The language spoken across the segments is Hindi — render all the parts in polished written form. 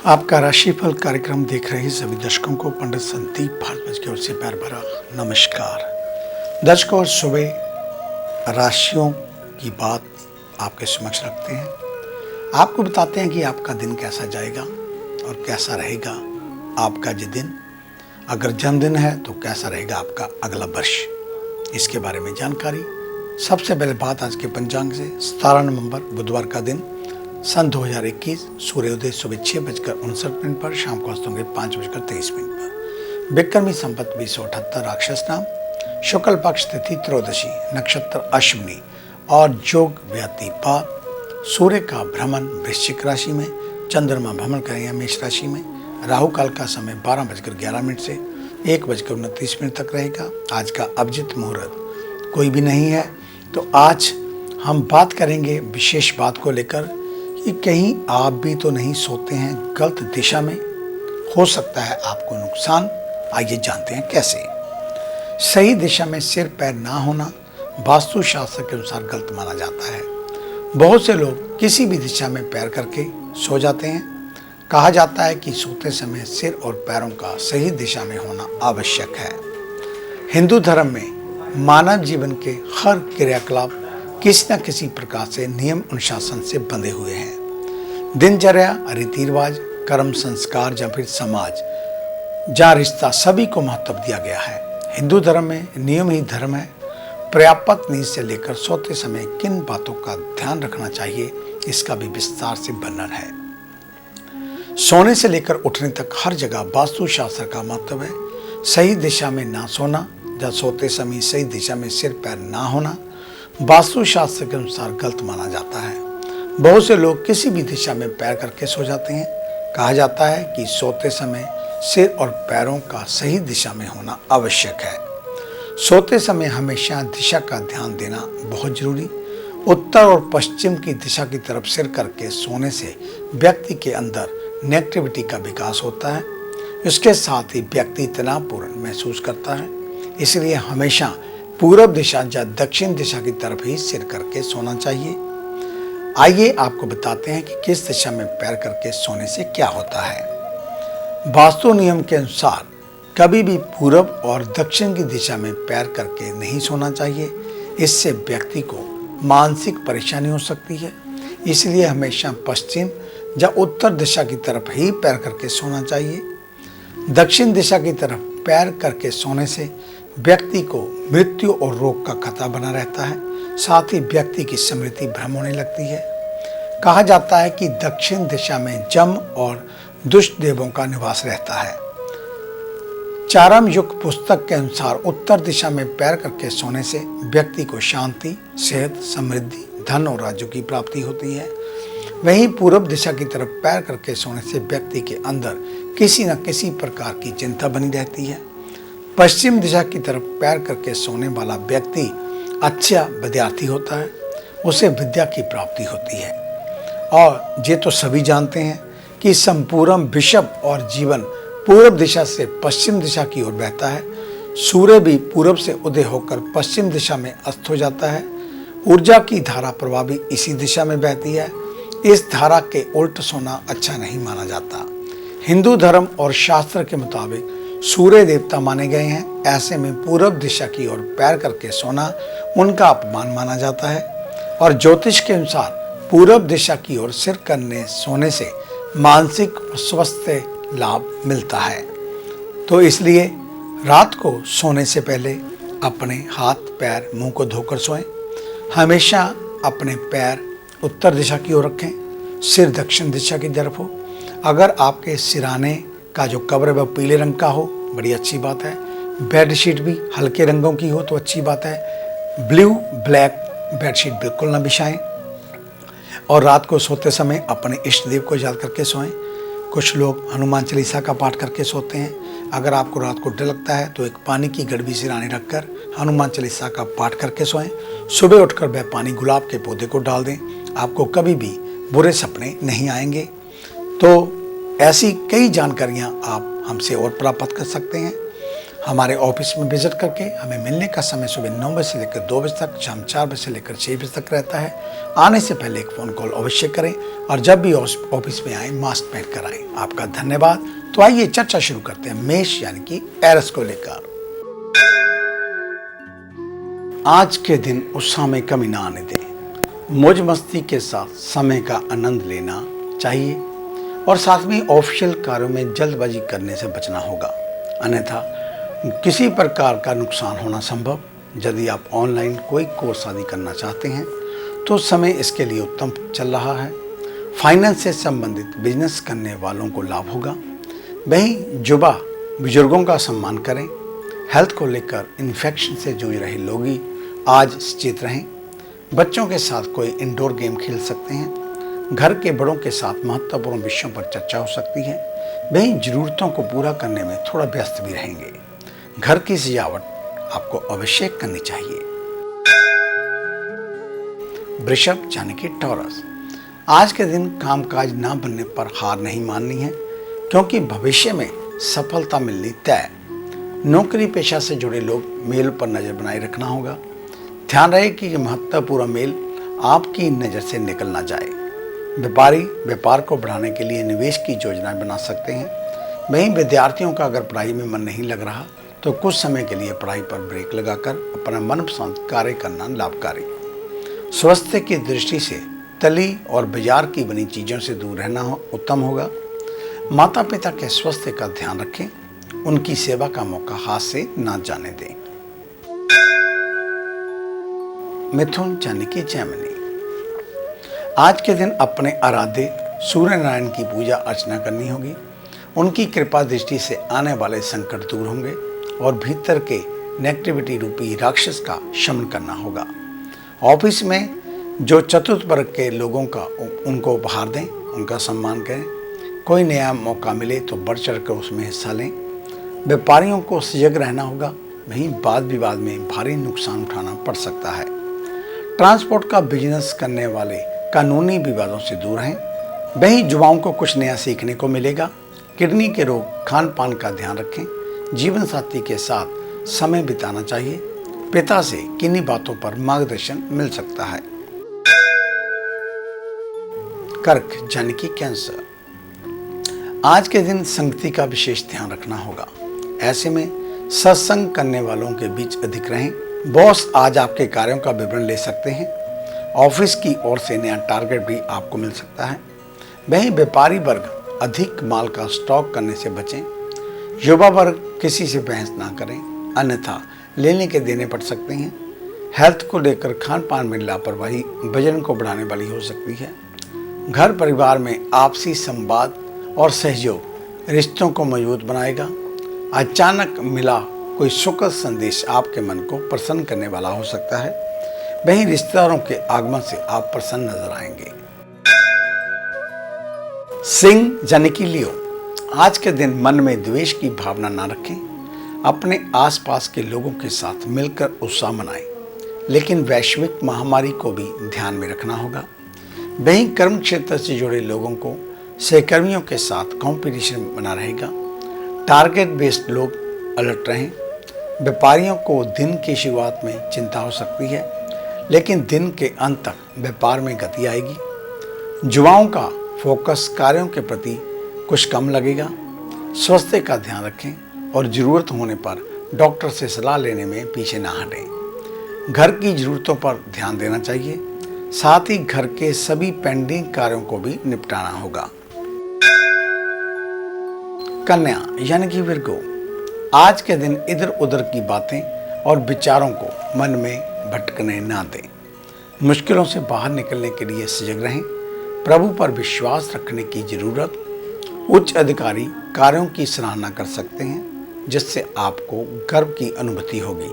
आपका राशिफल कार्यक्रम देख रहे सभी दर्शकों को पंडित संदीप भारद्वाज की ओर से प्यार भरा नमस्कार। दर्शकों, सुबह राशियों की बात आपके समक्ष रखते हैं। आपको बताते हैं कि आपका दिन कैसा जाएगा और कैसा रहेगा आपका ये दिन। अगर जन्मदिन है तो कैसा रहेगा आपका अगला वर्ष, इसके बारे में जानकारी। सबसे पहले बात आज के पंचांग से। 17 नवंबर बुधवार का दिन, सन 2021, सूर्योदय सुबह 6:59 पर, शाम को अस्त होंगे 5:23 पर। विक्रमी संवत 2078, राक्षस नाम, शुक्ल पक्ष तिथि त्रयोदशी, नक्षत्र अश्विनी और योग व्यतिपात। सूर्य का भ्रमण वृश्चिक राशि में, चंद्रमा भ्रमण करेंगे मेष राशि में। राहु काल का समय 12:11 से 1:29 तक रहेगा। आज का अभिजित मुहूर्त कोई भी नहीं है। तो आज हम बात करेंगे विशेष बात को लेकर कि कहीं आप भी तो नहीं सोते हैं गलत दिशा में, हो सकता है आपको नुकसान। आइए जानते हैं कैसे। सही दिशा में सिर पैर ना होना वास्तु शास्त्र के अनुसार गलत माना जाता है। बहुत से लोग किसी भी दिशा में पैर करके सो जाते हैं। कहा जाता है कि सोते समय सिर और पैरों का सही दिशा में होना आवश्यक है। हिंदू धर्म में मानव जीवन के हर क्रियाकलाप किसी न किसी प्रकार से नियम अनुशासन से बंधे हुए हैं। दिनचर्या, रीति रिवाज, कर्म, संस्कार या फिर समाज जहाँ रिश्ता, सभी को महत्व दिया गया है। हिंदू धर्म में नियम ही धर्म है। पर्याप्त नींद से लेकर सोते समय किन बातों का ध्यान रखना चाहिए, इसका भी विस्तार से वर्णन है। सोने से लेकर उठने तक हर जगह वास्तु शास्त्र का महत्व है। सही दिशा में ना सोना या सोते समय सही दिशा में सिर पैर ना होना वास्तु शास्त्र के अनुसार गलत माना जाता है। बहुत से लोग किसी भी दिशा में पैर करके सो जाते हैं। कहा जाता है कि सोते समय सिर और पैरों का सही दिशा में होना आवश्यक है। सोते समय हमेशा दिशा का ध्यान देना बहुत जरूरी। उत्तर और पश्चिम की दिशा की तरफ सिर करके सोने से व्यक्ति के अंदर नेगेटिविटी का विकास होता है। इसके साथ ही व्यक्ति तनावपूर्ण महसूस करता है। इसलिए हमेशा पूर्व दिशा या दक्षिण दिशा की तरफ ही सिर करके सोना चाहिए। आइए आपको बताते हैं कि किस दिशा में पैर करके सोने से क्या होता है। वास्तु नियम के अनुसार कभी भी पूर्व और दक्षिण की दिशा में पैर करके नहीं सोना चाहिए। इससे व्यक्ति को मानसिक परेशानी हो सकती है। इसलिए हमेशा पश्चिम या उत्तर दिशा की तरफ ही पैर करके सोना चाहिए। दक्षिण दिशा की तरफ पैर करके सोने से व्यक्ति को मृत्यु और रोग का खतरा बना रहता है। साथ ही व्यक्ति की स्मृति भ्रम होने लगती है। कहा जाता है कि दक्षिण दिशा में जम और दुष्ट देवों का निवास रहता है। चारम युग पुस्तक के अनुसार उत्तर दिशा में पैर करके सोने से व्यक्ति को शांति, सेहत, समृद्धि, धन और राज्यों की प्राप्ति होती है। वहीं पूर्व दिशा की तरफ पैर करके सोने से व्यक्ति के अंदर किसी न किसी प्रकार की चिंता बनी रहती है। पश्चिम दिशा की तरफ पैर करके सोने वाला व्यक्ति अच्छा विद्यार्थी होता है। उसे विद्या की प्राप्ति होती है। और ये तो सभी जानते हैं कि संपूर्ण विश्व और जीवन पूर्व दिशा से पश्चिम दिशा की ओर बहता है। सूर्य भी पूर्व से उदय होकर पश्चिम दिशा में अस्त हो जाता है। ऊर्जा की धारा प्रवाह भी इसी दिशा में बहती है। इस धारा के उल्ट सोना अच्छा नहीं माना जाता। हिंदू धर्म और शास्त्र के मुताबिक सूर्य देवता माने गए हैं। ऐसे में पूर्व दिशा की ओर पैर करके सोना उनका अपमान माना जाता है। और ज्योतिष के अनुसार पूर्व दिशा की ओर सिर करने सोने से मानसिक स्वास्थ्य लाभ मिलता है। तो इसलिए रात को सोने से पहले अपने हाथ पैर मुंह को धोकर सोएं। हमेशा अपने पैर उत्तर दिशा की ओर रखें, सिर दक्षिण दिशा की तरफ हो। अगर आपके सिराने का जो कवर है वह पीले रंग का हो, बड़ी अच्छी बात है। बेडशीट भी हल्के रंगों की हो तो अच्छी बात है। ब्लू ब्लैक बेडशीट बिल्कुल ना बिछाएं। और रात को सोते समय अपने इष्ट देव को याद करके सोएं। कुछ लोग हनुमान चालीसा का पाठ करके सोते हैं। अगर आपको रात को डर लगता है तो एक पानी की गड़बी सिराने रखकर हनुमान चालीसा का पाठ करके सोएं। सुबह उठकर वह पानी गुलाब के पौधे को डाल दें। आपको कभी भी बुरे सपने नहीं आएंगे। तो ऐसी कई जानकारियां आप हमसे और प्राप्त कर सकते हैं। हमारे ऑफिस में विजिट करके हमें मिलने का समय सुबह 9 बजे से लेकर 2 बजे तक, शाम 4 बजे से लेकर 6 बजे तक रहता है। आने से पहले एक फ़ोन कॉल अवश्य करें और जब भी ऑफिस में आए मास्क पहन कर आए। आपका धन्यवाद। तो आइए चर्चा शुरू करते हैं मेष यानी कि एरस को लेकर। आज के दिन उत्साह में कमी ना आने दें। मौज मस्ती के साथ समय का आनंद लेना चाहिए और साथ में ऑफिशियल कार्यों में जल्दबाजी करने से बचना होगा, अन्यथा किसी प्रकार का नुकसान होना संभव। यदि आप ऑनलाइन कोई कोर्स आदि करना चाहते हैं तो समय इसके लिए उत्तम चल रहा है। फाइनेंस से संबंधित बिजनेस करने वालों को लाभ होगा। वहीं युवा बुजुर्गों का सम्मान करें। हेल्थ को लेकर इन्फेक्शन से जूझ रहे लोग ही आज सचेत रहें। बच्चों के साथ कोई इंडोर गेम खेल सकते हैं। घर के बड़ों के साथ महत्वपूर्ण विषयों पर चर्चा हो सकती है। वहीं जरूरतों को पूरा करने में थोड़ा व्यस्त भी रहेंगे। घर की सजावट आपको अवश्य करनी चाहिए। वृषभ यानी कि टॉरस, आज के दिन कामकाज ना बनने पर हार नहीं माननी है, क्योंकि भविष्य में सफलता मिलनी तय। नौकरी पेशा से जुड़े लोग मेल पर नजर बनाए रखना होगा। ध्यान रहे कि महत्वपूर्ण मेल आपकी नजर से निकल ना जाए। व्यापारी व्यापार को बढ़ाने के लिए निवेश की योजनाएं बना सकते हैं। वहीं विद्यार्थियों का अगर पढ़ाई में मन नहीं लग रहा तो कुछ समय के लिए पढ़ाई पर ब्रेक लगाकर अपना मनपसंद कार्य करना लाभकारी। स्वास्थ्य की दृष्टि से तली और बाजार की बनी चीजों से दूर रहना उत्तम होगा। माता पिता के स्वास्थ्य का ध्यान रखें। उनकी सेवा का मौका हाथ से ना जाने दें। मिथुन यानी कि जैमिनी, आज के दिन अपने आराध्य सूर्य नारायण की पूजा अर्चना करनी होगी। उनकी कृपा दृष्टि से आने वाले संकट दूर होंगे और भीतर के नेगेटिविटी रूपी राक्षस का शमन करना होगा। ऑफिस में जो चतुर्थ वर्ग के लोगों का उनको उपहार दें, उनका सम्मान करें। कोई नया मौका मिले तो बढ़ चढ़ कर उसमें हिस्सा लें। व्यापारियों को सजग रहना होगा। वहीं वाद विवाद में भारी नुकसान उठाना पड़ सकता है। ट्रांसपोर्ट का बिजनेस करने वाले कानूनी विवादों से दूर हैं। वहीं युवाओं को कुछ नया सीखने को मिलेगा। किडनी के रोग, खान पान का ध्यान रखें। जीवन साथी के साथ समय बिताना चाहिए। पिता से किन्हीं बातों पर मार्गदर्शन मिल सकता है। कर्क यानी कि कैंसर, आज के दिन संगति का विशेष ध्यान रखना होगा। ऐसे में सत्संग करने वालों के बीच अधिक रहें। बॉस आज आपके कार्यों का विवरण ले सकते हैं। ऑफिस की ओर से नया टारगेट भी आपको मिल सकता है। वहीं व्यापारी वर्ग अधिक माल का स्टॉक करने से बचें। युवा वर्ग किसी से बहस ना करें, अन्यथा लेने के देने पड़ सकते हैं। हेल्थ को लेकर खान पान में लापरवाही वजन को बढ़ाने वाली हो सकती है। घर परिवार में आपसी संवाद और सहयोग रिश्तों को मजबूत बनाएगा। अचानक मिला कोई सुखद संदेश आपके मन को प्रसन्न करने वाला हो सकता है। वहीं रिश्तेदारों के आगमन से आप प्रसन्न नजर आएंगे। सिंह यानी कि लियो, आज के दिन मन में द्वेष की भावना ना रखें। अपने आसपास के लोगों के साथ मिलकर उत्साह मनाएं, लेकिन वैश्विक महामारी को भी ध्यान में रखना होगा। वहीं कर्म क्षेत्र से जुड़े लोगों को सहकर्मियों के साथ कंपटीशन बना रहेगा। टारगेट बेस्ड लोग अलर्ट रहें। व्यापारियों को दिन की शुरुआत में चिंता हो सकती है, लेकिन दिन के अंत तक व्यापार में गति आएगी। युवाओं का फोकस कार्यों के प्रति कुछ कम लगेगा। स्वास्थ्य का ध्यान रखें और ज़रूरत होने पर डॉक्टर से सलाह लेने में पीछे ना हटें। घर की ज़रूरतों पर ध्यान देना चाहिए। साथ ही घर के सभी पेंडिंग कार्यों को भी निपटाना होगा। कन्या यानी कि विर्गो, आज के दिन इधर उधर की बातें और विचारों को मन में भटकने ना दें। मुश्किलों से बाहर निकलने के लिए सजग रहें। प्रभु पर विश्वास रखने की जरूरत। उच्च अधिकारी कार्यों की सराहना कर सकते हैं, जिससे आपको गर्व की अनुभूति होगी।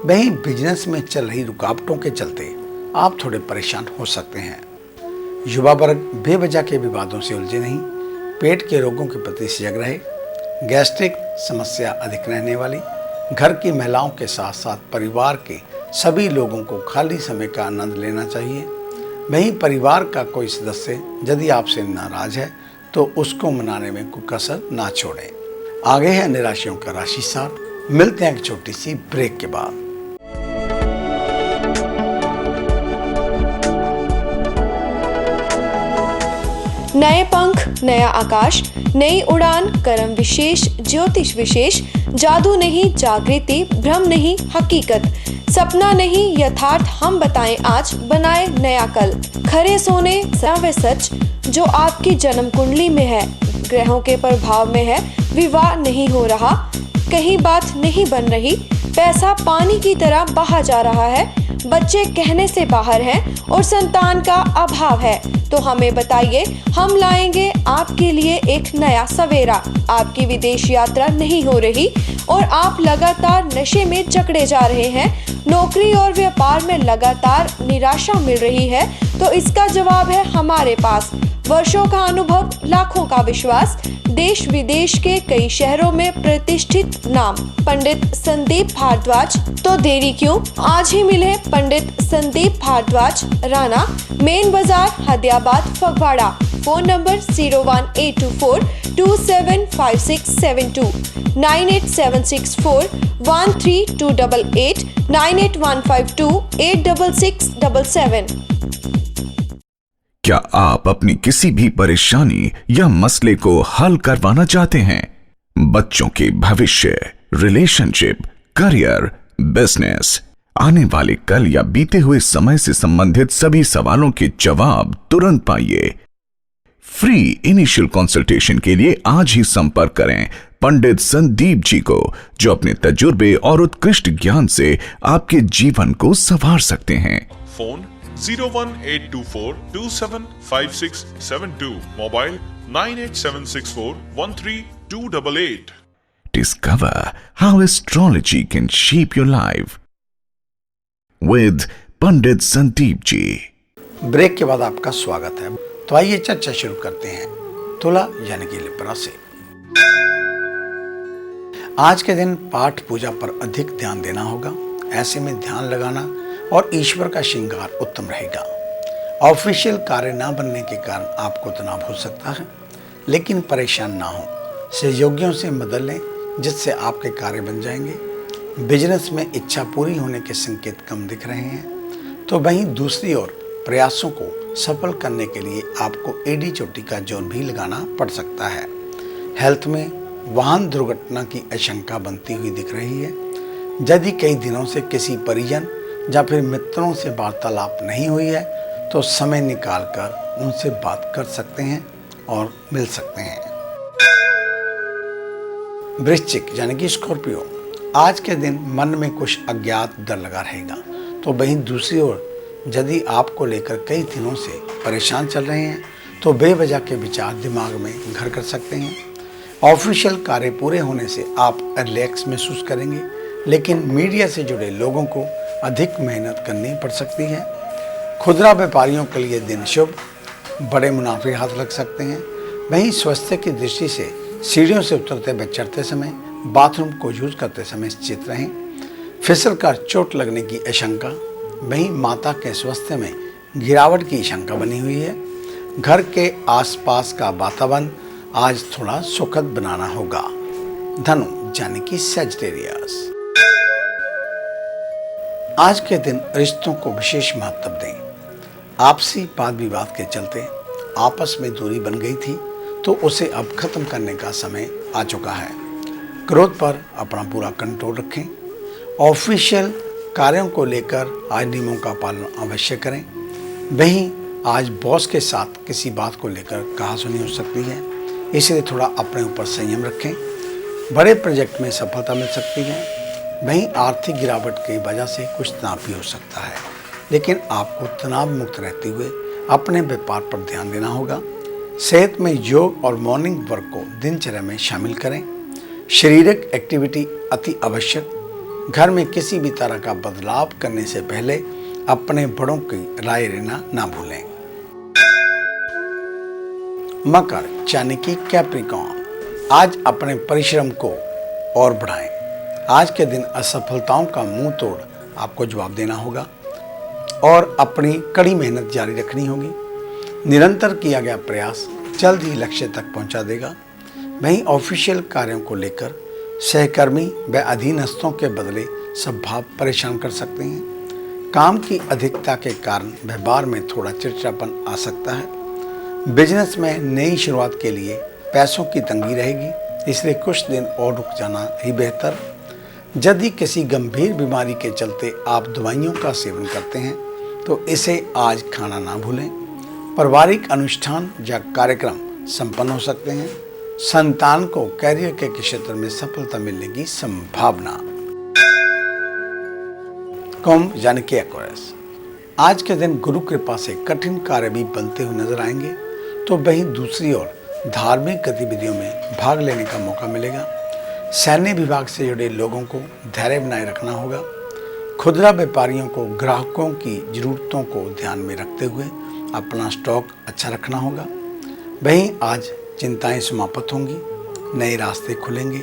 वहीं बिजनेस में चल रही रुकावटों के चलते आप थोड़े परेशान हो सकते हैं। युवा वर्ग बेवजह के विवादों से उलझे नहीं। पेट के रोगों के प्रति सजग रहे। गैस्ट्रिक समस्या अधिक रहने वाली। घर की महिलाओं के साथ साथ परिवार के सभी लोगों को खाली समय का आनंद लेना चाहिए। वहीं परिवार का कोई सदस्य यदि आपसे नाराज है तो उसको मनाने में कोई कसर ना छोड़ें। आगे है निराशियों का राशि सार। मिलते हैं एक छोटी सी ब्रेक के बाद। नए पंख, नया आकाश, नई उड़ान, कर्म विशेष, ज्योतिष विशेष, जादू नहीं जागृति, भ्रम नहीं हकीकत, सपना नहीं यथार्थ, हम बताएं आज, बनाए नया कल। खरे सोने व सच जो आपकी जन्म कुंडली में है, ग्रहों के प्रभाव में है, विवाह नहीं हो रहा, कहीं बात नहीं बन रही, पैसा पानी की तरह बहा जा रहा है, बच्चे कहने से बाहर हैं और संतान का अभाव है, तो हमें बताइए, हम लाएंगे आपके लिए एक नया सवेरा। आपकी विदेश यात्रा नहीं हो रही और आप लगातार नशे में जकड़े जा रहे हैं, नौकरी और व्यापार में लगातार निराशा मिल रही है, तो इसका जवाब है हमारे पास। वर्षों का अनुभव, लाखों का विश्वास, देश विदेश के कई शहरों में प्रतिष्ठित नाम पंडित संदीप भारद्वाज। तो देरी क्यों, आज ही मिले पंडित संदीप भारद्वाज, राणा, मेन बाजार, हदियाबाद, फगवाड़ा। Phone number 01824275672, 9876413288, 9815286677। क्या आप अपनी किसी भी परेशानी या मसले को हल करवाना चाहते हैं? बच्चों के भविष्य, रिलेशनशिप, करियर, बिजनेस, आने वाले कल या बीते हुए समय से संबंधित सभी सवालों के जवाब तुरंत पाइए। फ्री इनिशियल कंसल्टेशन के लिए आज ही संपर्क करें पंडित संदीप जी को, जो अपने तजुर्बे और उत्कृष्ट ज्ञान से आपके जीवन को संवार सकते हैं। Phone 01824275672, mobile 9876413288। Discover how astrology can shape your life with Pandit Sandeep ji. Break के बाद आपका स्वागत है। तो आइए चर्चा शुरू करते हैं तुला यानी कि लिब्रा से। आज के दिन पाठ पूजा पर अधिक ध्यान देना होगा। ऐसे में ध्यान लगाना और ईश्वर का श्रृंगार उत्तम रहेगा। ऑफिशियल कार्य ना बनने के कारण आपको तनाव हो सकता है, लेकिन परेशान ना हो। सहयोगियों से मदद लें, जिससे आपके कार्य बन जाएंगे। बिजनेस में इच्छा पूरी होने के संकेत कम दिख रहे हैं, तो वहीं दूसरी ओर प्रयासों को सफल करने के लिए आपको एडी चोटी का जोर भी लगाना पड़ सकता है। हेल्थ में वाहन दुर्घटना की आशंका बनती हुई दिख रही है। यदि कई दिनों से किसी परिजन या फिर मित्रों से वार्तालाप नहीं हुई है, तो समय निकालकर उनसे बात कर सकते हैं और मिल सकते हैं। वृश्चिक यानी कि स्कॉर्पियो, आज के दिन मन में कुछ अज्ञात डर लगा रहेगा। तो वहीं दूसरी ओर यदि आपको लेकर कई दिनों से परेशान चल रहे हैं, तो बेवजह के विचार दिमाग में घर कर सकते हैं। ऑफिशियल कार्य पूरे होने से आप रिलैक्स महसूस करेंगे, लेकिन मीडिया से जुड़े लोगों को अधिक मेहनत करनी पड़ सकती है। खुदरा व्यापारियों के लिए दिन शुभ, बड़े मुनाफे हाथ लग सकते हैं। वहीं स्वास्थ्य की दृष्टि से सीढ़ियों से उतरते व चढ़ते समय, बाथरूम को यूज करते समय सचेत रहें। फिसल कर चोट लगने की आशंका। वहीं माता के स्वास्थ्य में गिरावट की आशंका बनी हुई है। घर के आसपास का वातावरण आज थोड़ा सुखद बनाना होगा। धनु यानी कि सैजिटेरियस, आज के दिन रिश्तों को विशेष महत्व दें। आपसी वाद विवाद के चलते आपस में दूरी बन गई थी, तो उसे अब खत्म करने का समय आ चुका है। क्रोध पर अपना पूरा कंट्रोल रखें। ऑफिशियल कार्यों को लेकर आज नियमों का पालन अवश्य करें। वहीं आज बॉस के साथ किसी बात को लेकर कहासुनी हो सकती है, इसलिए थोड़ा अपने ऊपर संयम रखें। बड़े प्रोजेक्ट में सफलता मिल सकती है। वहीं आर्थिक गिरावट की वजह से कुछ तनाव भी हो सकता है, लेकिन आपको तनाव मुक्त रहते हुए अपने व्यापार पर ध्यान देना होगा। सेहत में योग और मॉर्निंग वर्क को दिनचर्या में शामिल करें। शारीरिक एक्टिविटी अति आवश्यक। घर में किसी भी तरह का बदलाव करने से पहले अपने बड़ों की राय लेना ना भूलें। मकर यानी कि कैप्रिकॉर्न, आज अपने परिश्रम को और बढ़ाएं। आज के दिन असफलताओं का मुंह तोड़ आपको जवाब देना होगा और अपनी कड़ी मेहनत जारी रखनी होगी। निरंतर किया गया प्रयास जल्द ही लक्ष्य तक पहुंचा देगा। वहीं ऑफिशियल कार्यों को लेकर सहकर्मी व अधीनस्थों के बदले स्वभाव परेशान कर सकते हैं। काम की अधिकता के कारण व्यवहार में थोड़ा चिड़चिड़ापन आ सकता है। बिजनेस में नई शुरुआत के लिए पैसों की तंगी रहेगी, इसलिए कुछ दिन और रुक जाना ही बेहतर। यदि किसी गंभीर बीमारी के चलते आप दवाइयों का सेवन करते हैं तो इसे आज खाना ना भूलें। पारिवारिक अनुष्ठान या कार्यक्रम संपन्न हो सकते हैं। संतान को कैरियर के क्षेत्र में सफलता मिलने की संभावना। कुंभ यानी कि एक्वेरियस, आज के दिन गुरु कृपा से कठिन कार्य भी बनते हुए नजर आएंगे, तो वहीं दूसरी ओर धार्मिक गतिविधियों में भाग लेने का मौका मिलेगा। सैन्य विभाग से जुड़े लोगों को धैर्य बनाए रखना होगा। खुदरा व्यापारियों को ग्राहकों की जरूरतों को ध्यान में रखते हुए अपना स्टॉक अच्छा रखना होगा। वहीं आज चिंताएं समाप्त होंगी, नए रास्ते खुलेंगे।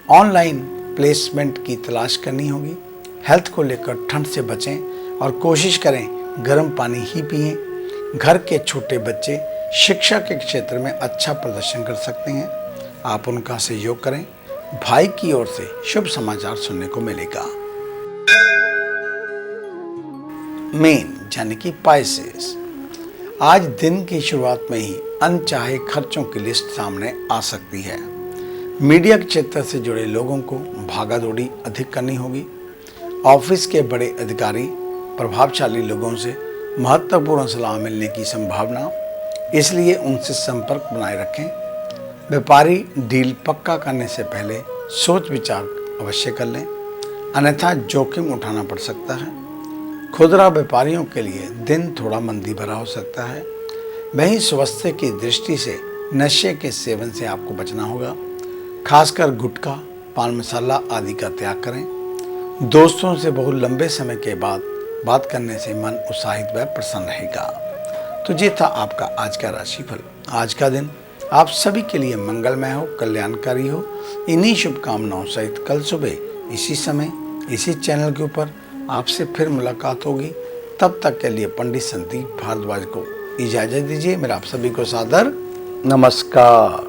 ऑनलाइन प्लेसमेंट की तलाश करनी होगी। हेल्थ को लेकर ठंड से बचें और कोशिश करें गर्म पानी ही पिएं। घर के छोटे बच्चे शिक्षा के क्षेत्र में अच्छा प्रदर्शन कर सकते हैं, आप उनका सहयोग करें। भाई की ओर से शुभ समाचार सुनने को मिलेगा। मीन यानी कि पाइसेस, आज दिन की शुरुआत में ही अनचाहे खर्चों की लिस्ट सामने आ सकती है। मीडिया के क्षेत्र से जुड़े लोगों को भागा दौड़ी अधिक करनी होगी। ऑफिस के बड़े अधिकारी प्रभावशाली लोगों से महत्वपूर्ण सलाह मिलने की संभावना, इसलिए उनसे संपर्क बनाए रखें। व्यापारी डील पक्का करने से पहले सोच विचार अवश्य कर लें, अन्यथा जोखिम उठाना पड़ सकता है। खुदरा व्यापारियों के लिए दिन थोड़ा मंदी भरा हो सकता है। वहीं स्वास्थ्य की दृष्टि से नशे के सेवन से आपको बचना होगा, खासकर गुटखा, पान मसाला आदि का त्याग करें। दोस्तों से बहुत लंबे समय के बाद बात करने से मन उत्साहित व प्रसन्न रहेगा। तो ये था आपका आज का राशिफल। आज का दिन आप सभी के लिए मंगलमय हो, कल्याणकारी हो। इन्हीं शुभकामनाओं सहित कल सुबह इसी समय इसी चैनल के ऊपर आपसे फिर मुलाकात होगी। तब तक के लिए पंडित संदीप भारद्वाज को इजाजत दीजिए। मेरा आप सभी को सादर नमस्कार।